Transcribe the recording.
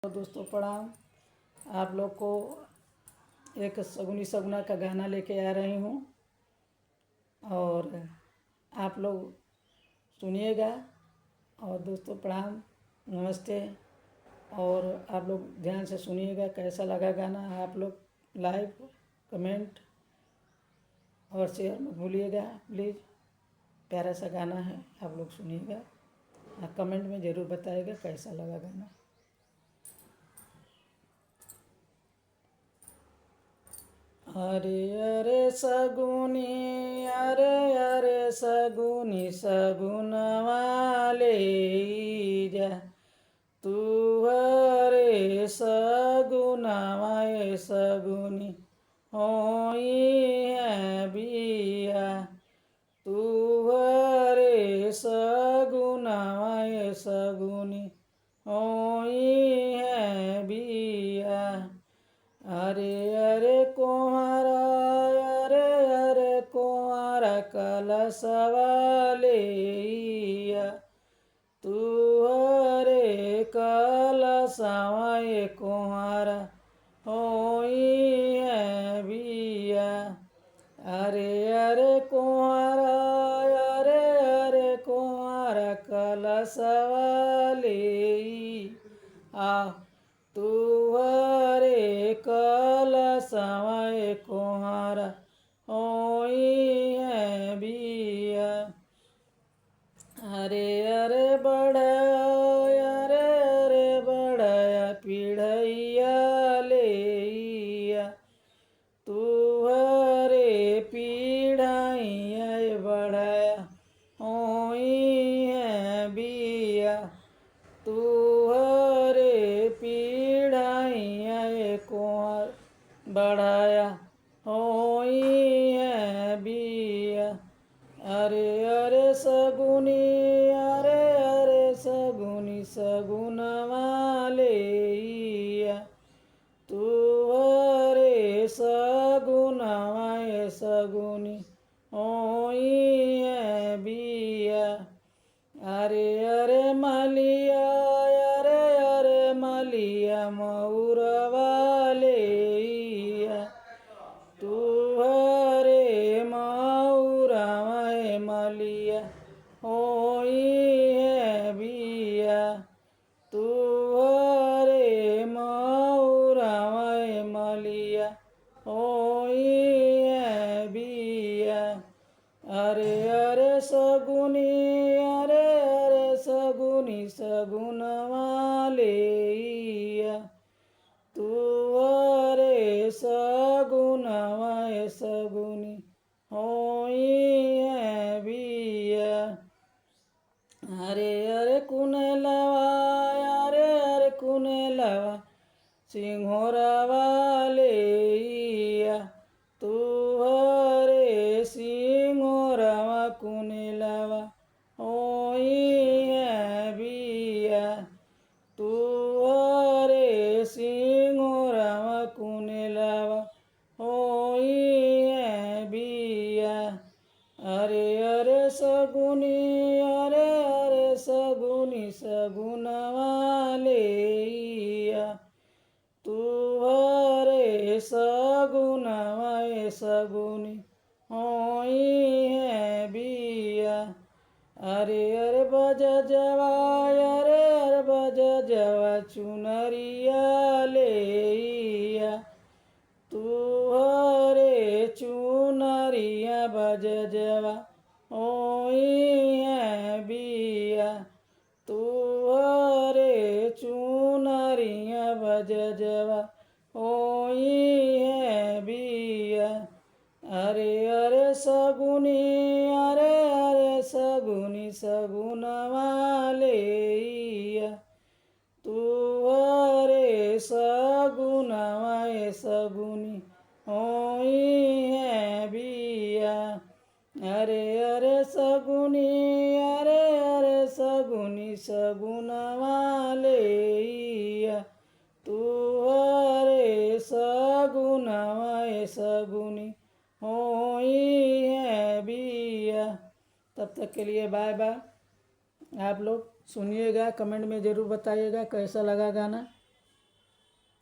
तो दोस्तों प्रणाम। आप लोग को एक सगुनी सगुना का गाना लेके आ रही हूँ और आप लोग सुनिएगा। और दोस्तों प्रणाम, नमस्ते। और आप लोग ध्यान से सुनिएगा, कैसा लगा गाना। आप लोग लाइक, कमेंट और शेयर मत भूलिएगा प्लीज़। प्यारा सा गाना है, आप लोग सुनिएगा। कमेंट में ज़रूर बताइएगा कैसा लगा गाना। अरे अरे सगुनी, अरे अरे सगुनी, सगुनवा ले जा तू। अरे सगुनवा ए सगुनी होई है बिया तू। अरे सगुनवा ए सगुनी होई है बिया। अरे अरे कोहरा, अरे अरे कोहरा कलशवा लेइया तू। अरे कलशवा ए कोहरा होई है बिया। अरे अरे कोहरा, अरे अरे कोहरा कलशवा लेइया तू। अरे कलशवा ए कोहरा होई है बिया। अरे अरे बढ़या, अरे अरे बढ़या पीढ़ैया लेइया तू। अरे पीढ़ैया बढ़या होई है बिया तू। अरे पीढ़ैया कोहर बढ़ाया होई है बिया। अरे अरे सगुनी, अरे अरे सगुनी, सगुनवा लेइया तू। अरे सगुनवा ए सगुनी होई है बिया। अरे अरे मलिया, अरे अरे मलिया मऊरवा लेइया तू। अरे मऊरवा ए मलिया होई है बिया तू। अरे मऊरवा ए मलिया होई है बिया। अरे अरे सगुनी, अरे अरे सगुनी, सगुनवा लेइया तू। अरे सगुनवा ए सगुनी होई है बिया। अरे अरे कुनेलवा, अरे अरे कुनेलवा सिंघोरवा लेइया तू। अरे सिंघोरवा कुनेलवा होई है बिया तू। अरे सिंघोरवा कुनेलवा होई है बिया। अरे अरे सगुनी, अरे अरे सगुनी, सगुनवा लेइया तू। अरे सगुनवा ए सगुनी होई है बिया। अरे अरे बजजवा, अरे अरे बजजवा चुनरिया लेइया तू। अरे चुनरिया बजजवा होई है बिया तू। अरे चुनरिया बजजवा होई है बिया। अरे अरे सगुनी, अरे अरे सगुनी, सगुनवा लेइया तू। अरे सगुनवा ए सगुनी होई है बिया। अरे अरे सगुनी, अरे अरे सगुनी, सगुनवा लेइया तू। अरे सगुनवा ए सगुनी होई है बिया। तब तक के लिए बाय बाय। आप लोग सुनिएगा, कमेंट में ज़रूर बताइएगा कैसा लगा गाना।